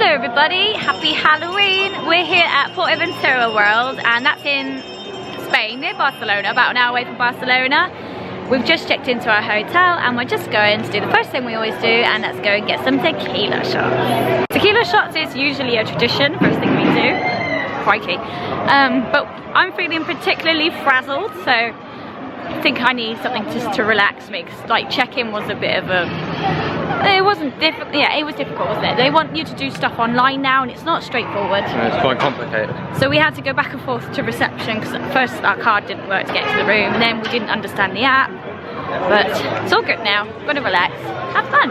Hello everybody, happy Halloween. We're here at PortAventura World and that's in Spain, near Barcelona, about an hour away from Barcelona. We've just checked into our hotel and we're just going to do the first thing we always do, and that's go and get some tequila shots. Tequila shots is usually a tradition, first thing we do. Crikey. But I'm feeling particularly frazzled, so I think I need something just to relax me, because like check-in was a bit of a... It wasn't difficult, yeah, it was difficult, wasn't it? They want you to do stuff online now and it's not straightforward. It's quite complicated. So we had to go back and forth to reception because at first our card didn't work to get to the room, and then we didn't understand the app. But it's all good now, gonna relax, have fun.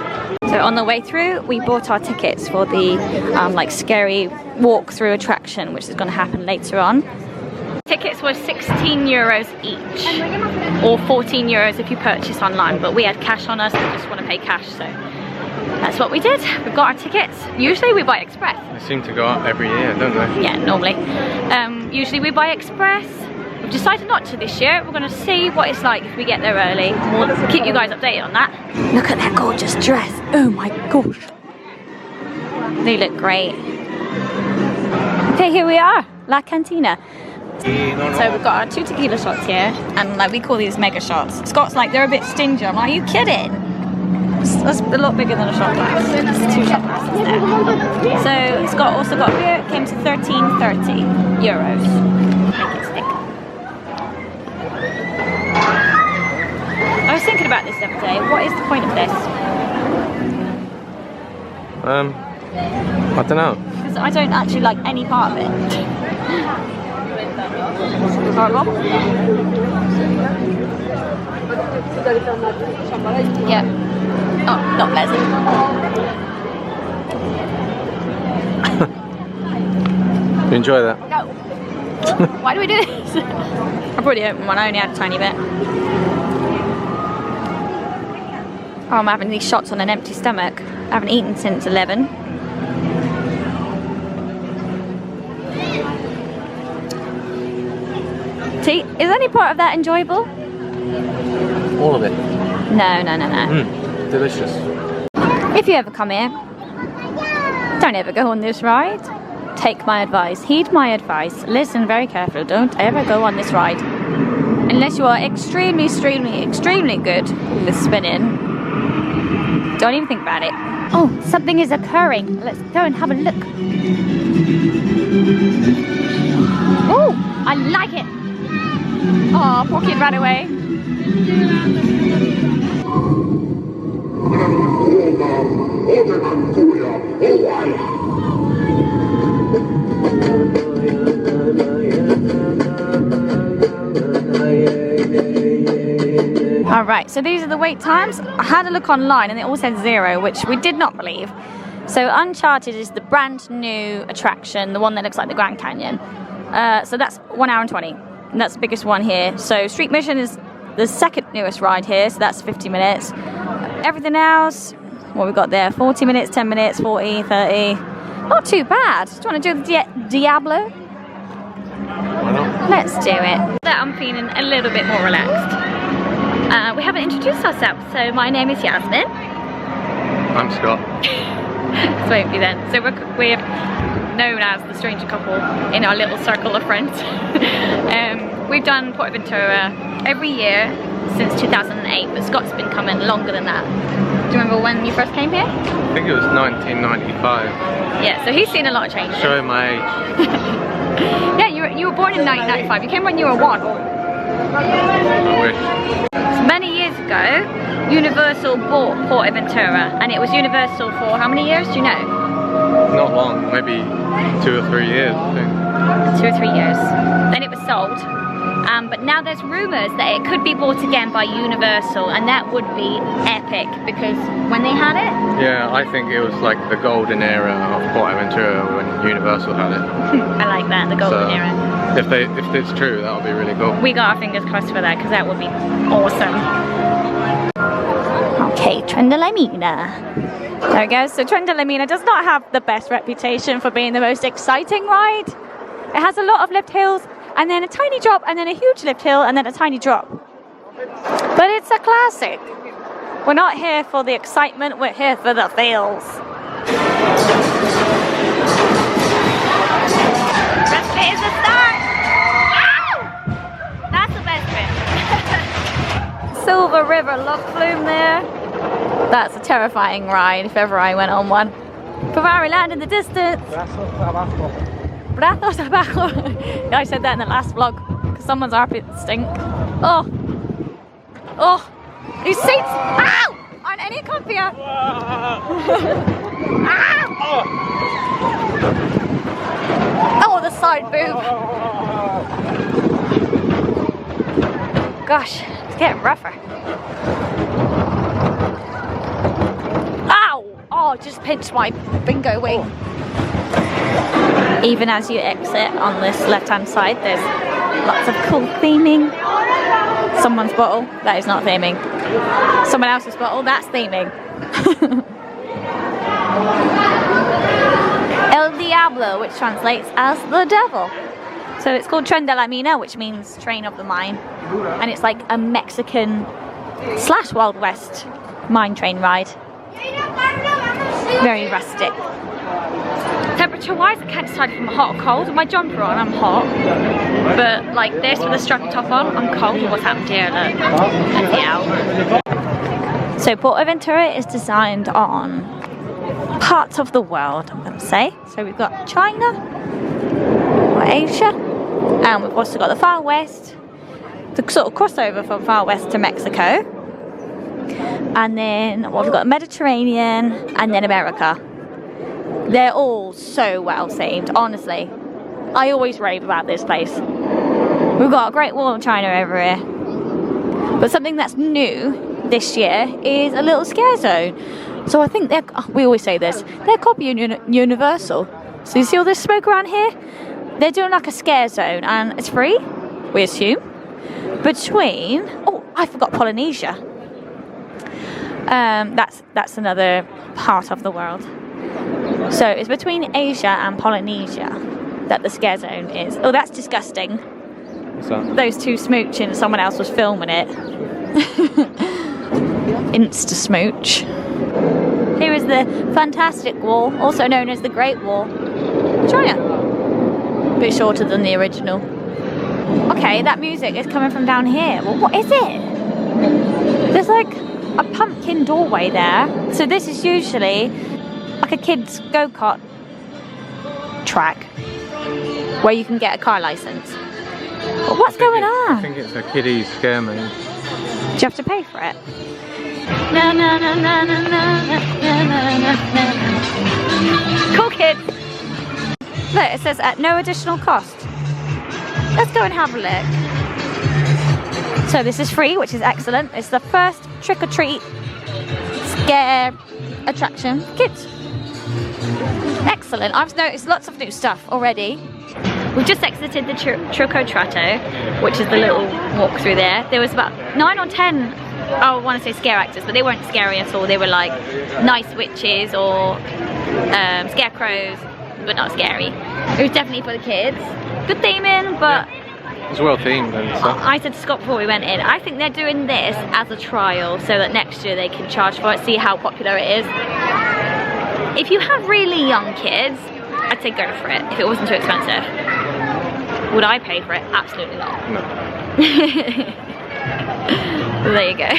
So on the way through, we bought our tickets for the like scary walk-through attraction, which is gonna happen later on. Tickets were 16 euros each, or 14 euros if you purchase online, but we had cash on us, we just want to pay cash, so that's what we did. We've got our tickets. Usually we buy express. They seem to go up every year, don't they? Yeah, normally. Usually we buy express. We've decided not to this year. We're going to see what it's like if we get there early. We'll keep you guys updated on that. Look at that gorgeous dress. Oh my gosh. They look great. Okay, here we are, La Cantina. So we've got our 2 tequila shots here, and like we call these mega shots. Scott's like, they're a bit stingy. I'm like, are you kidding? That's a lot bigger than a shot glass. There's 2 shot glasses there. So Scott also got beer. It came to 13.30 euros. Make it stick. I was thinking about this the other day. What is the point of this? I don't know. Because I don't actually like any part of it. Yeah. Oh, not pleasant. You enjoy that? No. Why do we do this? I've already opened one, I only had a tiny bit. Oh, I'm having these shots on an empty stomach. I haven't eaten since 11. See, is any part of that enjoyable? All of it? No. Delicious. If you ever come here, don't ever go on this ride. Take my advice, heed my advice, listen very carefully, don't ever go on this ride. Unless you are extremely good with spinning. Don't even think about it. Oh, something is occurring. Let's go and have a look. Oh, I like it. Oh, poor kid ran away. Alright, so these are the wait times. I had a look online and it all said 0, which we did not believe. So Uncharted is the brand new attraction, the one that looks like the Grand Canyon. So that's 1 hour and 20. And that's the biggest one here. So Street Mission is the second newest ride here, so that's 50 minutes. Everything else, what we got there, 40 minutes, 10 minutes, 40, 30. Not too bad. Do you want to do the Diablo? Why not? Let's do it. I'm feeling a little bit more relaxed. We haven't introduced ourselves, so my name is Yasmin. I'm Scott. This won't be then. So we're known as the stranger couple in our little circle of friends. We've done PortAventura every year since 2008, but Scott's been coming longer than that. Do you remember when you first came here? I think it was 1995. Yeah, so he's seen a lot of changes. Showing my age. Yeah, you were born in 1995. You came when you were 1. I wish. Many years ago, Universal bought PortAventura, and it was Universal for how many years, do you know? Not long, maybe 2 or 3 years, I think. 2 or 3 years. Then it was sold. But now there's rumours that it could be bought again by Universal, and that would be epic, because when they had it... Yeah, I think it was like the golden era of PortAventura when Universal had it. I like that, the golden era. If it's true, that would be really cool. We got our fingers crossed for that, because that would be awesome. Okay, Trendel Lina. There we go. So Trendel Lina does not have the best reputation for being the most exciting ride. It has a lot of lift hills, and then a tiny drop, and then a huge lift hill, and then a tiny drop. But it's a classic. We're not here for the excitement, we're here for the feels. terrifying ride if ever I went on one. Ferrari land in the distance. Brazos abajo. Yeah, I said that in the last vlog because someone's armpits stink. Oh, oh, these seats, ow, aren't any comfier. Oh, the side boob. Gosh, it's getting rougher. Ow! Oh, just pinched my bingo wing. Even as you exit on this left-hand side, there's lots of cool theming. Someone's bottle, that is not theming. Someone else's bottle, that's theming. El Diablo, which translates as the devil. So it's called Trendel Lina, which means train of the mine. And it's like a Mexican / Wild West mine train ride. Very rustic. Temperature-wise, I can't decide if I'm hot or cold. With my jumper on, I'm hot. But like this with a strappy top on, I'm cold. What's happened here? Look. Let me out. So PortAventura is designed on parts of the world, I'm going to say. So we've got China, or Asia, and we've also got the Far West, the sort of crossover from Far West to Mexico. And then we've got Mediterranean, and then America. They're all so well themed, honestly. I always rave about this place. We've got a Great Wall of China over here. But something that's new this year is a little scare zone. So I think we always say this, they're copying Universal. So you see all this smoke around here? They're doing like a scare zone, and it's free, we assume, between, oh, I forgot Polynesia. That's another part of the world. So it's between Asia and Polynesia that the scare zone is. Oh, that's disgusting. What's that? Those two smooching, someone else was filming it. Insta smooch. Here is the fantastic wall, also known as the Great Wall. China. A bit shorter than the original. Okay, that music is coming from down here. Well, what is it? There's like a pumpkin doorway there. So this is usually like a kid's go-kart track where you can get a car license. But what's going on? I think it's a kiddie scare me. Do you have to pay for it? Na na na na na na na na na. Cool kids. Look, it says at no additional cost. Let's go and have a look. So this is free, which is excellent. It's the first trick-or-treat scare attraction for kids. Excellent. I've noticed lots of new stuff already. We've just exited the Trco Tra, which is the little walk through there. There was about 9 or 10, I want to say scare actors, but they weren't scary at all. They were like nice witches or scarecrows, but not scary. It was definitely for the kids. Good theming, but it was well themed and stuff. I said to Scott before we went in, I think they're doing this as a trial so that next year they can charge for it, see how popular it is. If you have really young kids, I'd say go for it if it wasn't too expensive. Would I pay for it? Absolutely not. No. Well, there you go.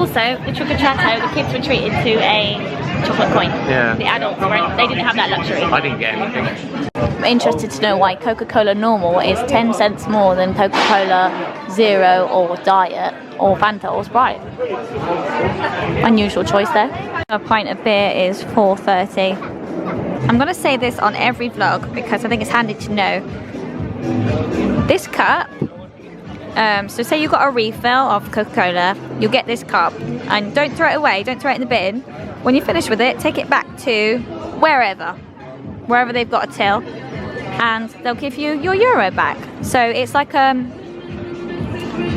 Also, the Trco Tra, the kids were treated to a chocolate coin. Yeah. The adults weren't, they didn't have that luxury. I didn't get anything. I'm interested to know why Coca-Cola Normal is 10 cents more than Coca-Cola Zero or Diet or Fanta or Sprite. Unusual choice there. A pint of beer is $4.30. I'm going to say this on every vlog because I think it's handy to know. This cup, so say you've got a refill of Coca-Cola, you'll get this cup and don't throw it away, don't throw it in the bin. When you're finished with it, take it back to wherever they've got a till, and they'll give you your euro back. So it's like a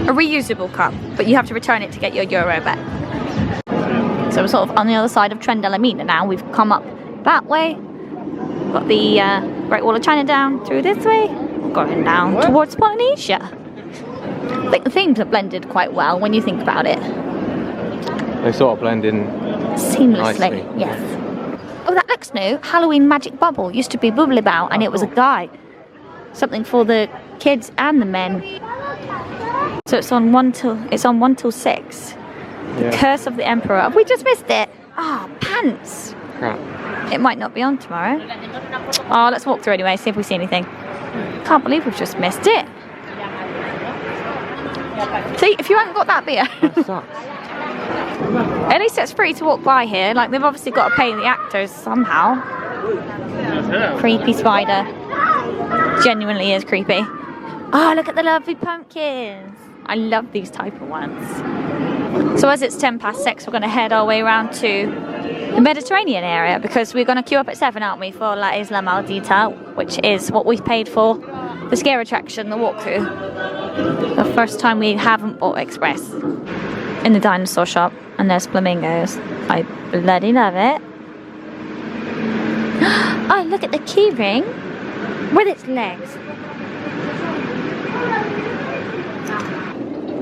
reusable cup, but you have to return it to get your euro back. So we're sort of on the other side of Trendel Lina now. We've come up that way, got the Great Wall of China down through this way, going down towards Polynesia. I think the themes are blended quite well when you think about it. They sort of blend in seamlessly, nicely. yes. Oh, that looks new. Halloween Magic Bubble used to be Bubbly Bow, and it was a guy. Something for the kids and the men. So it's on 1 till 6. The Curse of the Emperor. Have we just missed it? Ah, pants. Crap. It might not be on tomorrow. Oh, let's walk through anyway, see if we see anything. Can't believe we've just missed it. See, if you hadn't got that beer. That sucks. At least it's free to walk by here. Like, they've obviously got to pay the actors somehow. Creepy spider. Genuinely is creepy. Oh, look at the lovely pumpkins. I love these type of ones. So as it's 6:10, we're going to head our way around to the Mediterranean area because we're going to queue up at 7, aren't we, for La Isla Maldita, which is what we've paid for, the scare attraction, the walkthrough. The first time we haven't bought Express in the dinosaur shop, and there's flamingos. I bloody love it. Oh, look at the key ring with its legs.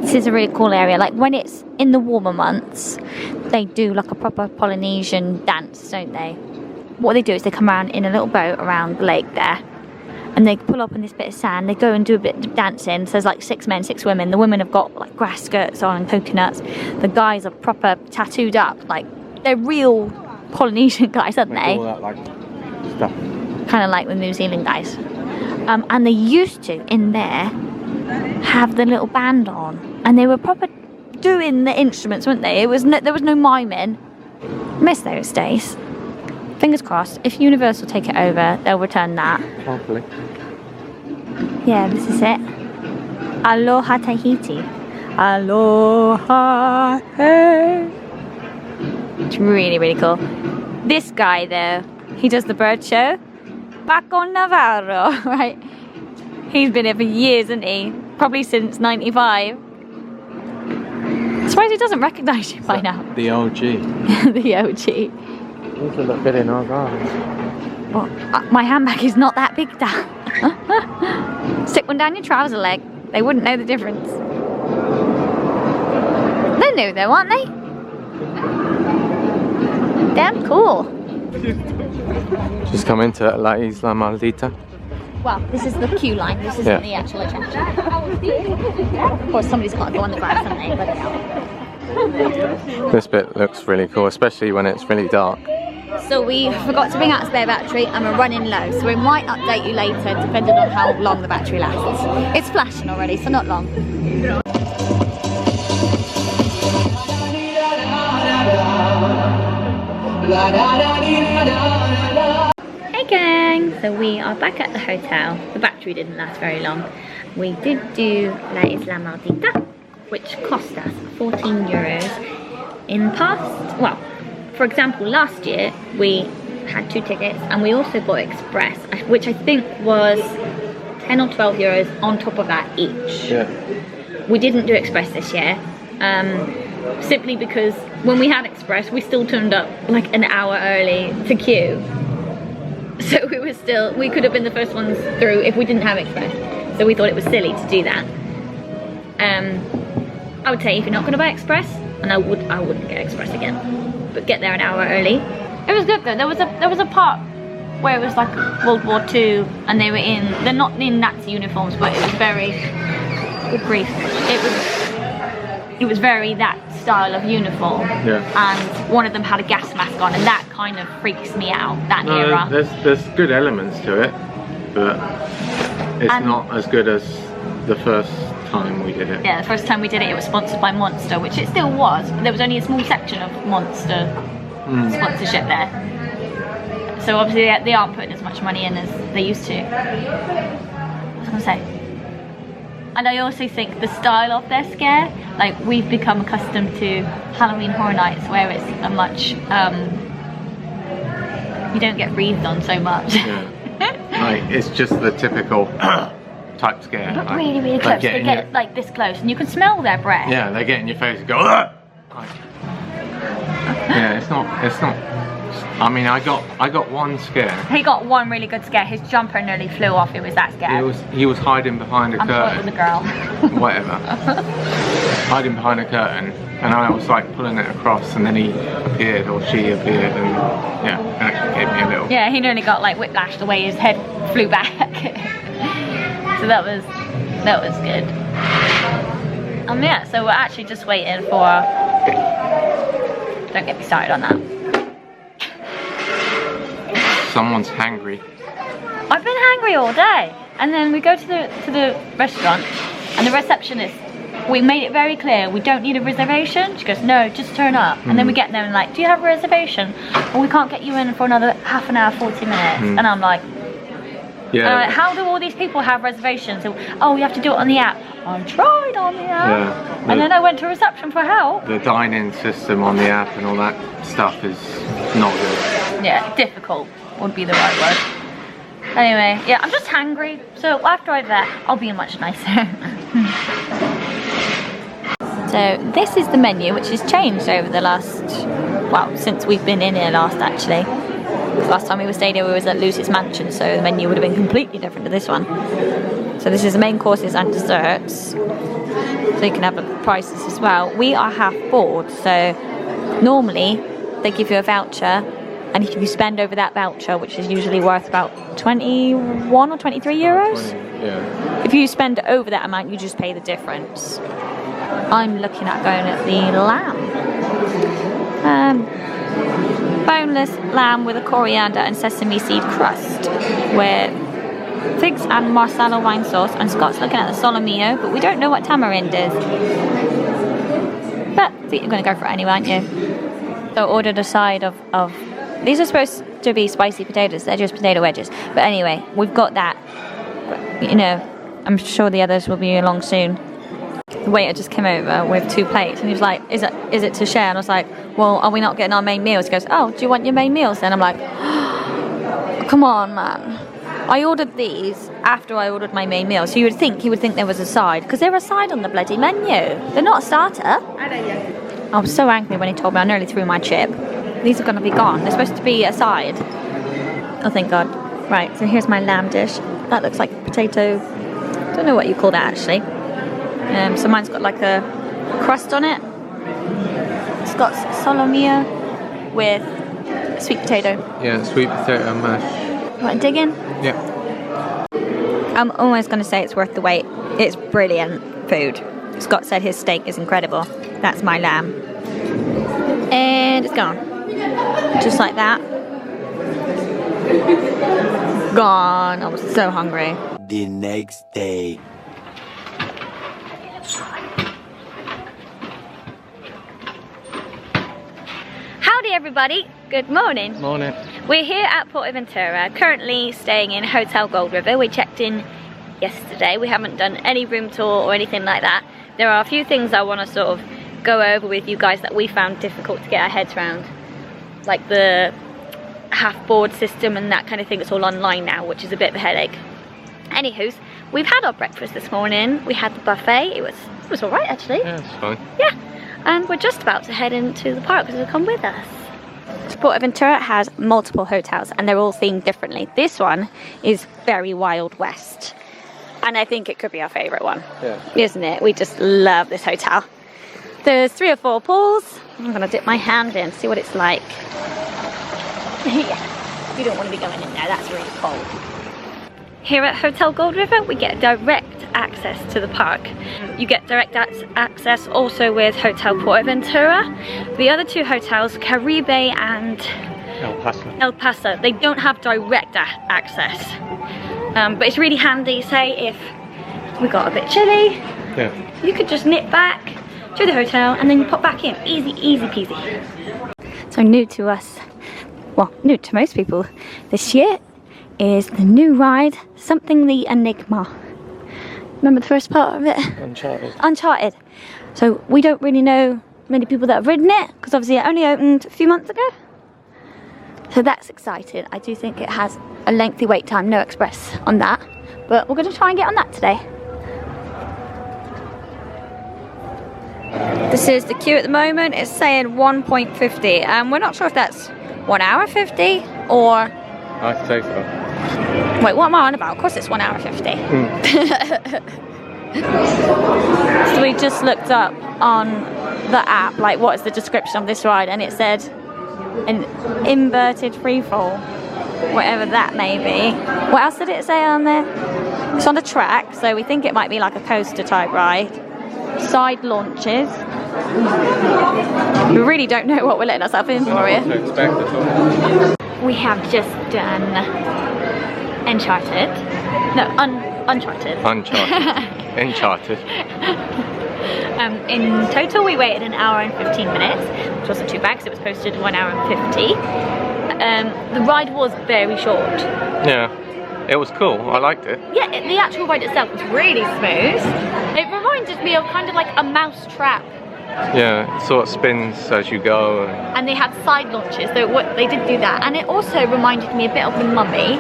This is a really cool area. Like, when it's in the warmer months, they do like a proper Polynesian dance, don't they? What they do is they come around in a little boat around the lake there, and they pull up in this bit of sand. They go and do a bit of dancing. So there's like 6 men, 6 women. The women have got like grass skirts on and coconuts. The guys are proper tattooed up. Like, they're real Polynesian guys, aren't they? All that like stuff. Kind of like the New Zealand guys. And they used to, in there, have the little band on. And they were proper doing the instruments, weren't they? There was no miming. Miss those days. Fingers crossed, if Universal take it over, they'll return that. Hopefully. Yeah, this is it. Aloha Tahiti. Aloha. Hey. It's really, really cool. This guy though, he does the bird show. Paco Navarro, right? He's been here for years, hasn't he? Probably since 95. I'm surprised he doesn't recognise you by now. The OG. The OG. These will look good in our gardens. Well, my handbag is not that big, Dan. Stick one down your trouser leg. They wouldn't know the difference. They knew though, aren't they? Damn cool. Just come into La Isla Maldita. Well, this is the queue line. This isn't the actual attraction. Of course, somebody's got to go on the grass, haven't they? But This bit looks really cool, especially when it's really dark. so we forgot to bring out a spare battery and we're running low. So we might update you later, depending on how long the battery lasts. It's flashing already, so not long. Hey gang, so we are back at the hotel. The battery didn't last very long. We did do La Isla Maldita, which cost us 14 euros. In past, well, for example, last year we had 2 tickets and we also got Express, which I think was 10 or 12 euros on top of that each. Yeah. We didn't do Express this year. Simply because when we had Express, we still turned up like an hour early to queue. So we could have been the first ones through if we didn't have Express. So we thought it was silly to do that. I would say if you're not going to buy Express, and I wouldn't get Express again, but get there an hour early. It was good though. There was a part where it was like World War II, and they're not in Nazi uniforms, but it was very good grief. It was very that style of uniform, and one of them had a gas mask on, and that kind of freaks me out, that era. There's good elements to it, but it's not as good as the first time we did it. Yeah, the first time we did it, it was sponsored by Monster, which it still was, but there was only a small section of Monster sponsorship there. So obviously they aren't putting as much money in as they used to. I was gonna say. And I also think the style of their scare, like we've become accustomed to Halloween Horror Nights where it's a much, you don't get breathed on so much. Yeah. Like, it's just the typical type scare. But like, really, really close. They get like this close and you can smell their breath. Yeah, they get in your face and go, like, yeah, it's not, I mean, I got one scare. He got one really good scare. His jumper nearly flew off. It was that scared. He was hiding behind a curtain. I'm sure it was a girl. Whatever. Hiding behind a curtain, and I was like pulling it across, and then he appeared, or she appeared, and yeah, it actually gave me a little. Yeah, he nearly got like whiplashed the way his head flew back. So that was good. Yeah, so we're actually just waiting for. Don't get me started on that. someone's hangry. I've been hungry all day, and then we go to the restaurant, and the receptionist, we made it very clear we don't need a reservation. She goes, no, just turn up. And then we get there and like, do you have a reservation? Well, we can't get you in for another half an hour, 40 minutes. And I'm like, yeah. How do all these people have reservations? Oh, you have to do it on the app. I tried on the app. Yeah. And then I went to reception for help. The dine-in system on the app and all that stuff is not good. Yeah, difficult would be the right word. Anyway, yeah, I'm just hungry, so after I'm there, I'll be much nicer. So this is the menu, which has changed over the last, well, since we've been in here last actually. Because last time we were staying here, we was at Lucy's mansion, so the menu would have been completely different to this one. So this is the main courses and desserts. So you can have the prices as well. We are half board, so normally they give you a voucher. And if you spend over that voucher, which is usually worth about 21 or 23 euros, 20, yeah. If you spend over that amount, you just pay the difference. I'm looking at going at the lamb. Boneless lamb with a coriander and sesame seed crust with figs and marsala wine sauce. And Scott's looking at the solomillo, but we don't know what tamarind is. But I think you're going to go for it anyway, aren't you? So ordered a side of these are supposed to be spicy potatoes. They're just potato wedges. But anyway, we've got that. But, you know, I'm sure the others will be along soon. The waiter just came over with 2 plates and he was like, is it to share? And I was like, well, are we not getting our main meals? He goes, oh, do you want your main meals then? I'm like, oh, come on, man. I ordered these after I ordered my main meal. So you would think he would think there was a side, because they're a side on the bloody menu. They're not a starter. I was so angry when he told me. I nearly threw my chip. These are going to be gone. They're supposed to be a side. Oh, thank God. Right, so here's my lamb dish. That looks like potato. Don't know what you call that, actually. So mine's got like a crust on it. It's got solomillo with sweet potato. Yeah, sweet potato mash. You want to dig in? Yeah. I'm almost going to say it's worth the wait. It's brilliant food. Scott said his steak is incredible. That's my lamb. And it's gone. Just like that. Gone. I was so hungry. The next day. Howdy everybody. Good morning. Morning. We're here at PortAventura, currently staying in Hotel Gold River. We checked in yesterday. We haven't done any room tour or anything like that. There are a few things I want to sort of go over with you guys that we found difficult to get our heads around, like the half board system and that kind of thing. It's all online now, which is a bit of a headache. Anywho's, we've had our breakfast this morning. We had the buffet. It was all right actually. Yeah, it's fine. Yeah, and we're just about to head into the park, so come with us. PortAventura has multiple hotels and they're all themed differently. This one is very Wild West, and I think it could be our favourite one. Yeah. Isn't it? We just love this hotel. There's 3 or 4 pools. I'm gonna dip my hand in, see what it's like. Yeah, you don't want to be going in there, that's really cold. Here at Hotel Gold River, we get direct access to the park. You get direct access also with Hotel PortAventura. The other 2 hotels, Caribe and El Paso, they don't have direct access. But it's really handy, say if we got a bit chilly, Yeah. you could just nip back to the hotel and then you pop back in. Easy, easy peasy. So new to us, well, new to most people this year, is the new ride, Something the Enigma. Remember the first part of it? Uncharted. So we don't really know many people that have ridden it, because obviously it only opened a few months ago. So that's exciting. I do think it has a lengthy wait time, no express on that. But we're going to try and get on that today. This is the queue at the moment. It's saying 1.50 and we're not sure if that's 1 hour 50 or... I have to take it. Wait, what am I on about? Of course it's 1 hour 50. So we just looked up on the app, like what is the description of this ride, and it said an inverted freefall, whatever that may be. What else did it say on there? It's on a track, so we think it might be like a coaster type ride. Side launches. We really don't know what we're letting ourselves in for here. we have just done Uncharted. No, Uncharted. Uncharted. Encharted. In total we waited 1 hour and 15 minutes, which wasn't too bad because it was posted 1 hour and 50. The ride was very short. Yeah, it was cool. I liked it. Yeah, the actual ride itself was really smooth. It reminded me of kind of like a mouse trap. Yeah, it sort of spins as you go. And they had side launches, they did do that. And it also reminded me a bit of the Mummy.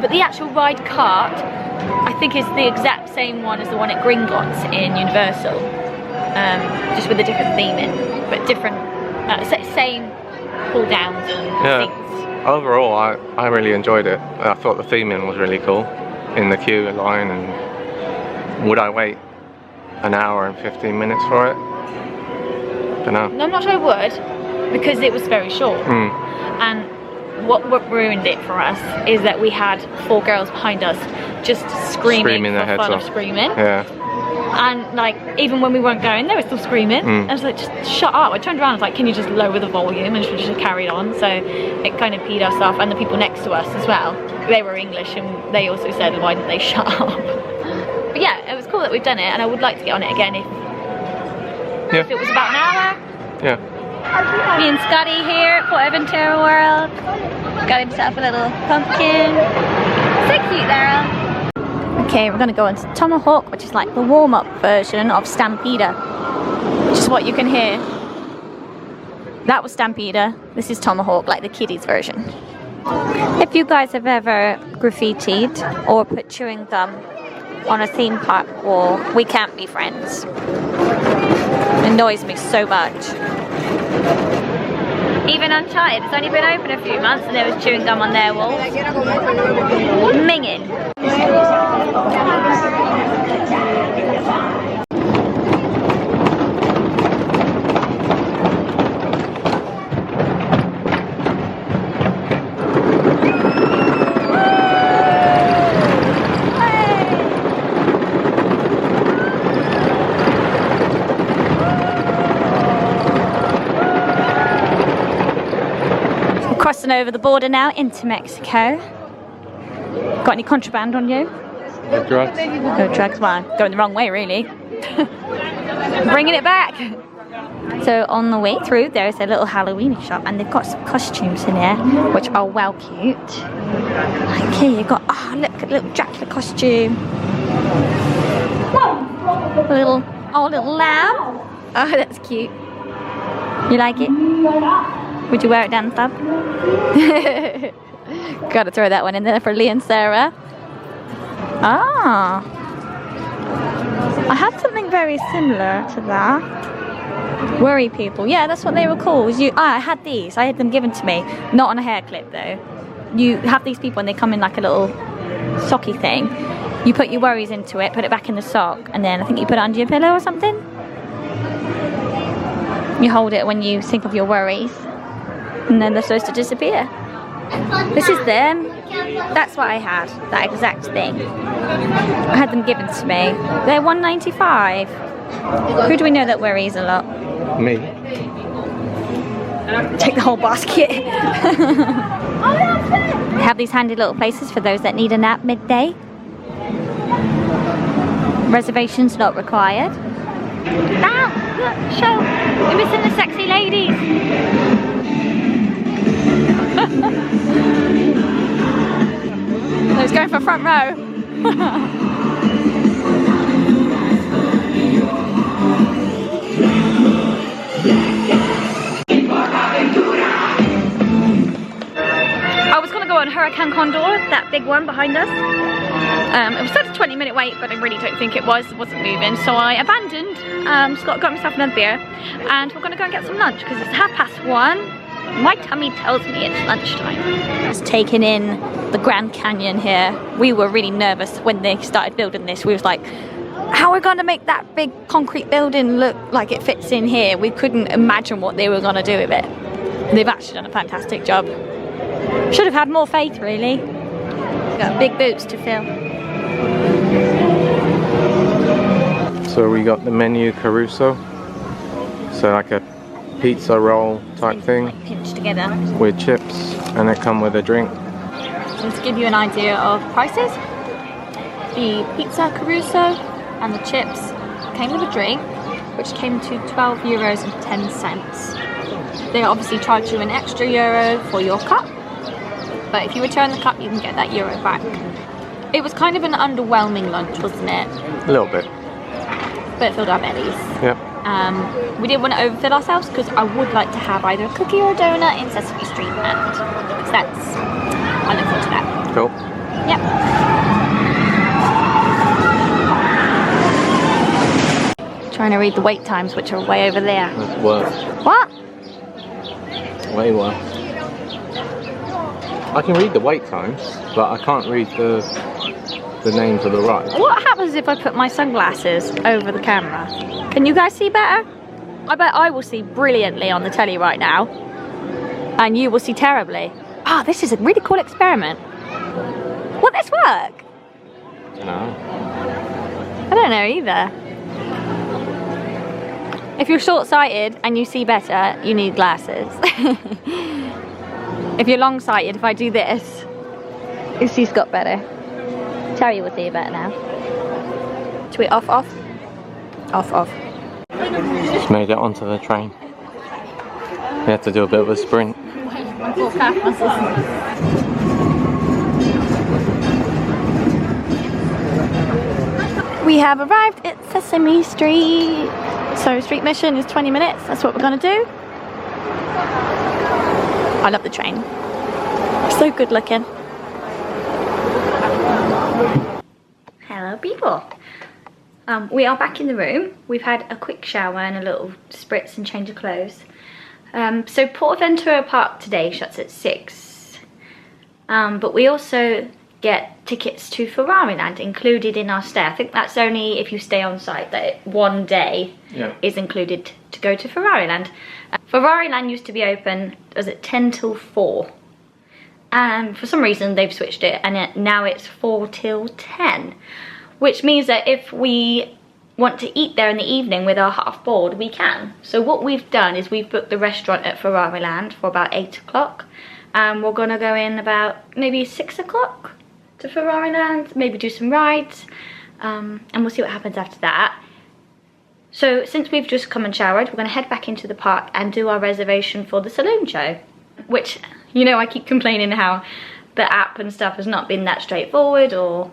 But the actual ride cart, I think is the exact same one as the one at Gringotts in Universal. Just with a different theming, but different, same pull downs and seats. Overall, I really enjoyed it. I thought the theming was really cool in the queue line, and would I wait 1 hour and 15 minutes for it? Don't know. No, I'm not sure I would, because it was very short. And what ruined it for us is that we had 4 girls behind us just screaming their for heads fun off. of screaming. Yeah. And like, even when we weren't going, they were still screaming. I was like, just shut up. I turned around and was like, can you just lower the volume? And she just carried on. So it kind of peed us off, and the people next to us as well. They were English, and they also said, why didn't they shut up? But yeah, it was cool that we've done it, and I would like to get on it again if it was about an hour. Yeah. Me and Scotty here at PortAventura World. Got himself a little pumpkin. So cute there. Okay, we're gonna go into Tomahawk, which is like the warm-up version of Stampeder, which is what you can hear. That was Stampeder. This is Tomahawk, like the kiddies version. If you guys have ever graffitied or put chewing gum on a theme park wall, we can't be friends. It annoys me so much. Even Uncharted, it's only been open a few months and there was chewing gum on their walls. Minging. Crossing over the border now into Mexico. Got any contraband on you? No drugs. No drugs, well, going the wrong way really. Bringing it back. So on the way through there's a little Halloween shop, and they've got some costumes in here which are well cute. Like here you got, oh look at a little Dracula costume. A little lamb. Oh, that's cute. You like it? Would you wear it down the pub? Gotta throw that one in there for Lee and Sarah. Ah, I had something very similar to that. Worry people, yeah, that's what they were called. I had these. I had them given to me, not on a hair clip though. You have these people and they come in like a little socky thing. You put your worries into it, put it back in the sock, and then I think you put it under your pillow or something. You hold it when you think of your worries, and then they're supposed to disappear. This is them. That's what I had, that exact thing. I had them given to me. They're $1.95. Who do we know that worries a lot? Me. Take the whole basket. They have these handy little places for those that need a nap midday. Reservations not required. Ow! Look, show! We're missing the sexy ladies. Who's going for front row? I was going to go on Hurricane Condor, that big one behind us. It was such a 20-minute wait, but I really don't think it was. It wasn't moving, so I abandoned. Got myself another beer, and we're going to go and get some lunch because it's 1:30. My tummy tells me it's lunchtime. Just taking in the Grand Canyon here. We were really nervous when they started building this. We was like, how are we going to make that big concrete building look like it fits in here? We couldn't imagine what they were going to do with it. They've actually done a fantastic job. Should have had more faith, really. Got big boots to fill. So we got the menu Caruso. So like a pizza roll type thing. Like pinched together. With chips. And it come with a drink. And to give you an idea of prices, the pizza Caruso and the chips came with a drink, which came to €12.10. They obviously charge you an extra euro for your cup, but if you return the cup, you can get that euro back. It was kind of an underwhelming lunch, wasn't it? A little bit. But it filled our bellies. Yep. We didn't want to overfill ourselves because I would like to have either a cookie or a donut in Sesame Street Land. Because that's, I look forward to that. Cool. Yep. Trying to read the wait times, which are way over there. That's worse. What? Way worse. I can read the wait times, but I can't read the names of the rides. What happens if I put my sunglasses over the camera? Can you guys see better? I bet I will see brilliantly on the telly right now. And you will see terribly. Ah, this is a really cool experiment. Will this work? No. I don't know either. If you're short-sighted and you see better, you need glasses. If you're long-sighted, if I do this, you see Scott better. Terry will see you better now. Should we off? Off. Just made it onto the train. We had to do a bit of a sprint. We have arrived at Sesame Street. So street mission is 20 minutes. That's what we're gonna do. I love the train. So good looking. Hello people. We are back in the room. We've had a quick shower and a little spritz and change of clothes. So PortAventura Park today shuts at 6. But we also get tickets to Ferrari Land included in our stay. I think that's only if you stay on site, that one day is included to go to Ferrari Land. Ferrari Land used to be open, was it 10 till 4? And for some reason they've switched it and now it's 4 till 10. Which means that if we want to eat there in the evening with our half board, we can. So what we've done is we've booked the restaurant at Ferrari Land for about 8 o'clock. And we're gonna go in about maybe 6 o'clock to Ferrari Land, maybe do some rides, and we'll see what happens after that. So since we've just come and showered, we're gonna head back into the park and do our reservation for the Saloon show, which, you know, I keep complaining how the app and stuff has not been that straightforward, or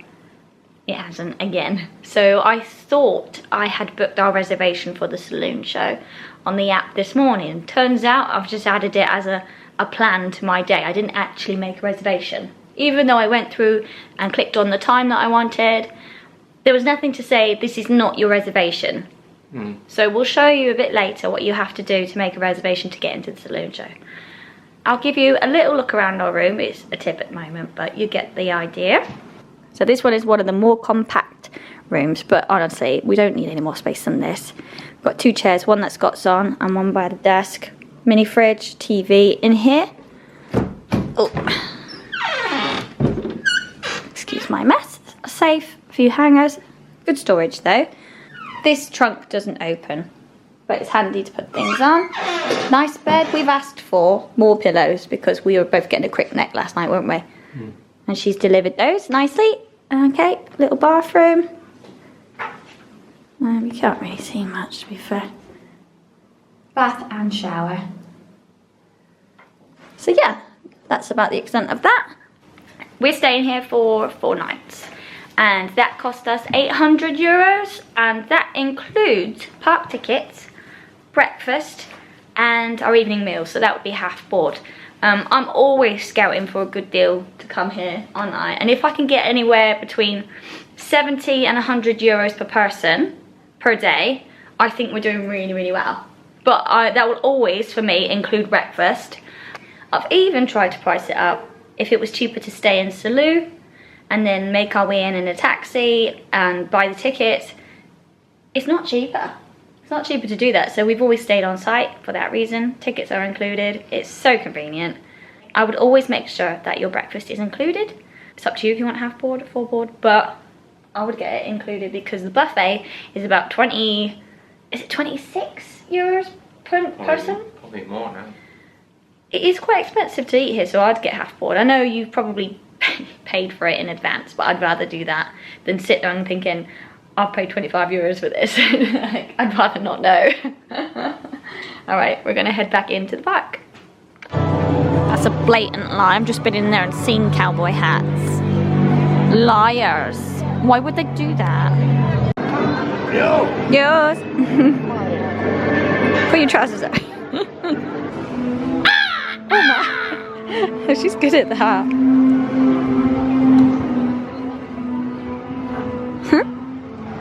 it hasn't again. So I thought I had booked our reservation for the Saloon show on the app this morning. Turns out I've just added it as a plan to my day. I didn't actually make a reservation. Even though I went through and clicked on the time that I wanted, there was nothing to say this is not your reservation. So we'll show you a bit later what you have to do to make a reservation to get into the Saloon show. I'll give you a little look around our room. It's a tip at the moment, but you get the idea. So this one is one of the more compact rooms, but honestly, we don't need any more space than this. We've got 2 chairs, one that Scott's on and one by the desk. Mini fridge, TV in here. Oh. Excuse my mess. A safe, a few hangers. Good storage though. This trunk doesn't open, but it's handy to put things on. Nice bed. We've asked for more pillows because we were both getting a quick neck last night, weren't we? And she's delivered those nicely. Okay, little bathroom. We can't really see much, to be fair. Bath and shower. So yeah, that's about the extent of that. We're staying here for 4 nights. And that cost us €800, and that includes park tickets, breakfast, and our evening meal. So that would be half board. I'm always scouting for a good deal to come here, aren't I? And if I can get anywhere between 70 and €100 per person per day, I think we're doing really, really well. But that will always, for me, include breakfast. I've even tried to price it up. If it was cheaper to stay in Salou and then make our way in a taxi and buy the tickets, it's not cheaper. It's not cheaper to do that, so we've always stayed on site for that reason. Tickets are included. It's so convenient. I would always make sure that your breakfast is included. It's up to you if you want half board or full board, but I would get it included because the buffet is about 26 euros per person? Probably more now. it is quite expensive to eat here, so I'd get half board. I know you've probably paid for it in advance, but I'd rather do that than sit there and thinking, I'll pay 25 euros for this. I'd rather not know. All right, we're gonna head back into the park. That's a blatant lie. I've just been in there and seen cowboy hats. Liars. Why would they do that? Yes. Put your trousers up. Oh my. She's good at that.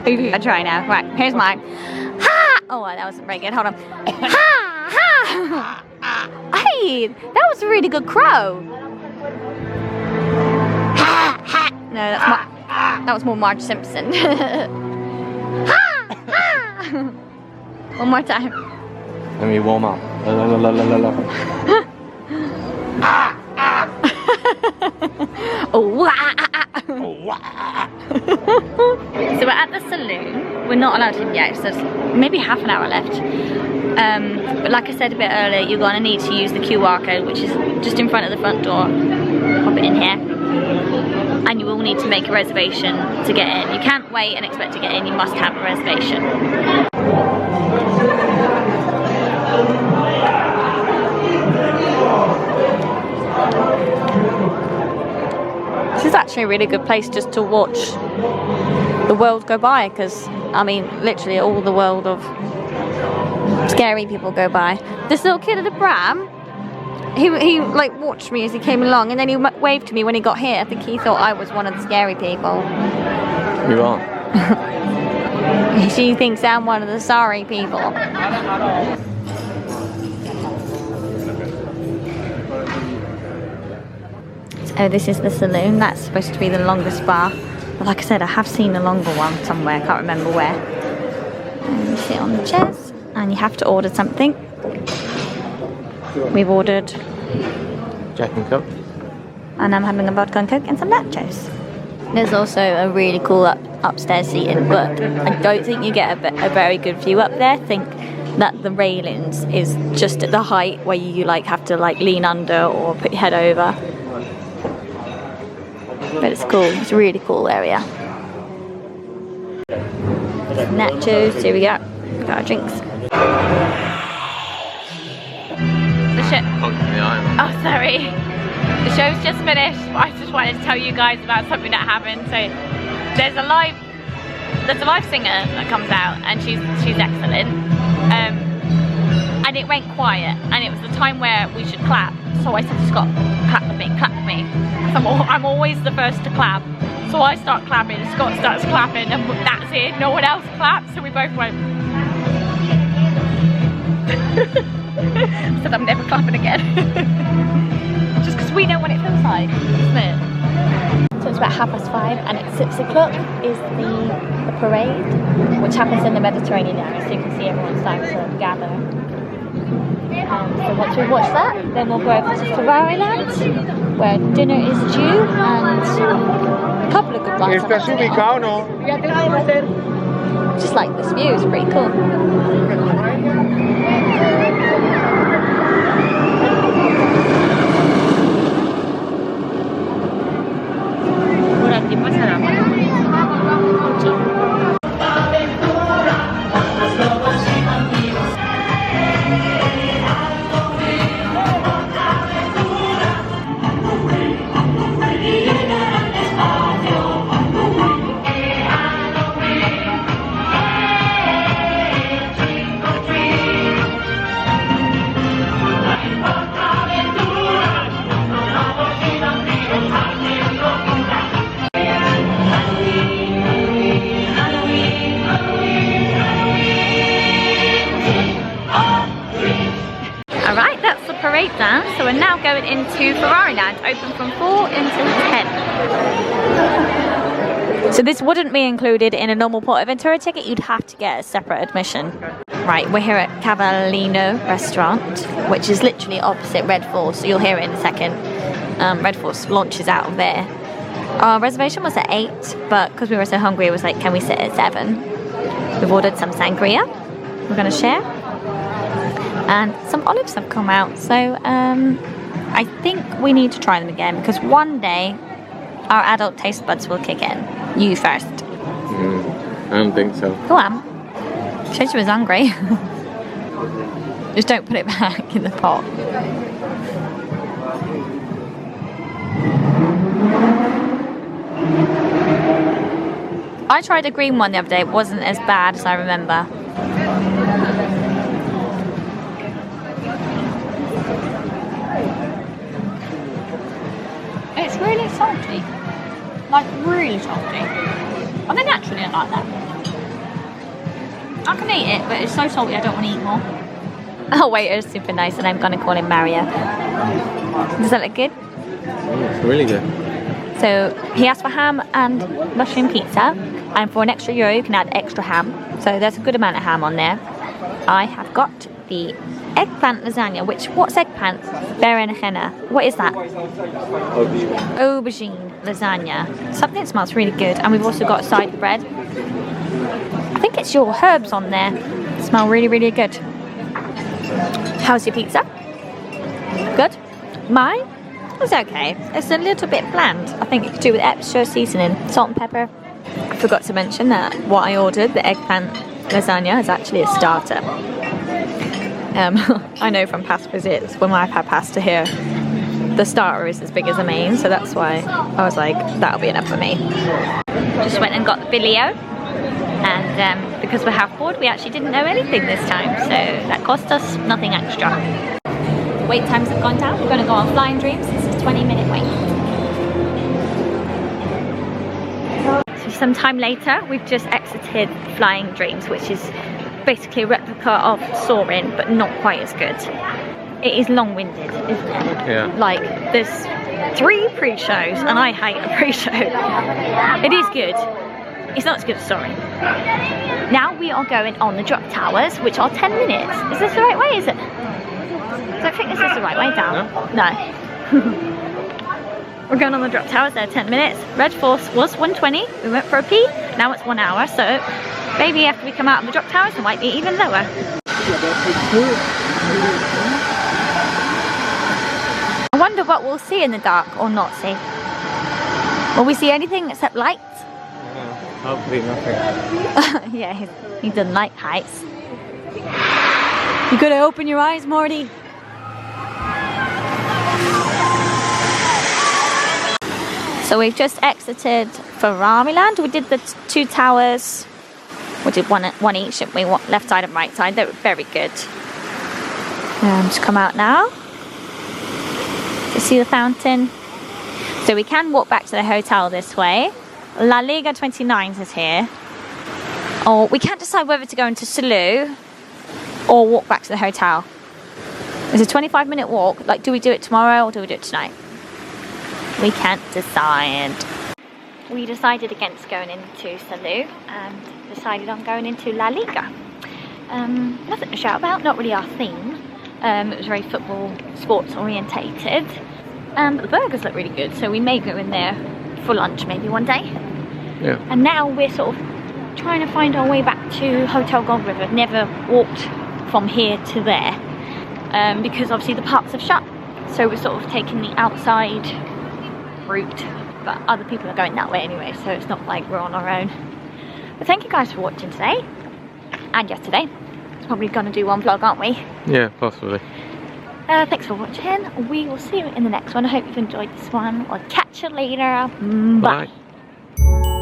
I try now. Right, here's mine. Ha! Oh, that wasn't very good. Hold on. Ha! Ha! Hey, that was a really good crow. Ha! Ha! No, that was more Marge Simpson. Ha! Ha! One more time. Let me warm up. Oh, so we're at the saloon. We're not allowed in yet, so there's maybe half an hour left. But like I said a bit earlier, you're gonna need to use the QR code, which is just in front of the front door. Pop it in here. And you will need to make a reservation to get in. You can't wait and expect to get in, you must have a reservation. This is actually a really good place just to watch the world go by, because I mean literally all the world of scary people go by. This little kid at a pram, he like watched me as he came along, and then he waved to me when he got here. I think he thought I was one of the scary people. You are. She thinks I'm one of the sorry people. So this is the saloon. That's supposed to be the longest bar. But like I said, I have seen a longer one somewhere. I can't remember where. And you sit on the chairs and you have to order something. We've ordered Jack and Coke. and I'm having a vodka and coke and some nachos. There's also a really cool upstairs seating, but I don't think you get a very good view up there. I think that the railings is just at the height where you like have to like lean under or put your head over. But it's cool. It's a really cool area. Nachos. Here we go. Got our drinks. Oh, sorry. The show's just finished, but I just wanted to tell you guys about something that happened. So there's a live singer that comes out, and she's excellent. And it went quiet, and it was the time where we should clap. So I said to Scott, clap with me, clap with me. I'm always the first to clap. So I start clapping, and Scott starts clapping, and that's it. No one else claps, so we both went. Said I'm never clapping again. Just because we know what it feels like, isn't it? So it's about 5:30, and at 6 o'clock is the parade, which happens in the Mediterranean area, so you can see everyone starting to gather. So once we've watched that, then we'll go over to Cavallino, where dinner is due, and a couple of good rides. Just like this view, it's pretty cool. Down. So we're now going into Ferrari Land, open from 4 until 10. So this wouldn't be included in a normal PortAventura ticket, you'd have to get a separate admission. Right, we're here at Cavallino restaurant, which is literally opposite Red Force, so you'll hear it in a second. Red Force launches out of there. Our reservation was at 8, but because we were so hungry, it was like, can we sit at 7? We've ordered some sangria, we're going to share. And some olives have come out, so I think we need to try them again because one day our adult taste buds will kick in. You first. I don't think so. Go on. Said she was hungry. Just don't put it back in the pot. I tried a green one the other day. It wasn't as bad as I remember. It's really salty. Like really salty. I think naturally I like that. I can eat it, but it's so salty I don't want to eat more. Oh wait, it's super nice and I'm gonna call him Mario. Does that look good? It's really good. So he asked for ham and mushroom pizza, and for an extra euro you can add extra ham. So there's a good amount of ham on there. I have got the eggplant lasagna, what's eggplant? Berenjena. What is that? Aubergine lasagna. Something that smells really good, and we've also got side bread. I think it's your herbs on there. Smell really, really good. How's your pizza? Good? Mine? It's okay. It's a little bit bland. I think it could do with extra seasoning, salt and pepper. I forgot to mention that what I ordered, the eggplant lasagna, is actually a starter. I know from past visits, when I've had pasta here, the starter is as big as the main, so that's why I was like, that'll be enough for me. Just went and got the bilio, and because we're half board, we actually didn't know anything this time, so that cost us nothing extra. The wait times have gone down. We're going to go on Flying Dreams. This is a 20-minute wait. So sometime later, we've just exited Flying Dreams, which is basically a replica of Soaring, but not quite as good. It is long-winded, isn't it? Yeah. Like, there's 3 pre-shows, and I hate a pre-show. It is good. It's not as good as Soaring. Now we are going on the drop towers, which are 10 minutes. Is this the right way, is it? I don't think this is the right way down. No. We're going on the drop towers, they're 10 minutes. Red Force was 120, we went for a pee, now it's 1 hour, so maybe after we come out of the drop towers it might be even lower. I wonder what we'll see in the dark or not see. Will we see anything except lights? Hopefully nothing. Yeah, he doesn't like heights. You gotta open your eyes, Morty. So we've just exited Ferrariland. We did the 2 towers. We did one each, didn't we? Left side and right side. They were very good. Just come out now to see the fountain. So we can walk back to the hotel this way. La Liga 29 is here. Or we can't decide whether to go into Salou or walk back to the hotel. It's a 25-minute walk. Like, do we do it tomorrow or do we do it tonight? We can't decide. We decided against going into Salou and decided on going into La Liga. Nothing to shout about, not really our theme. It was very football, sports orientated. But the burgers look really good, so we may go in there for lunch maybe one day. Yeah. And now we're sort of trying to find our way back to Hotel Gold River. Never walked from here to there because obviously the parks have shut. So we're sort of taking the outside route, but other people are going that way anyway, so it's not like we're on our own. But thank you guys for watching today and yesterday. It's probably going to do one vlog, aren't we? Yeah, possibly. Thanks for watching. We will see you in the next one. I hope you've enjoyed this one. I'll catch you later. Bye. Bye.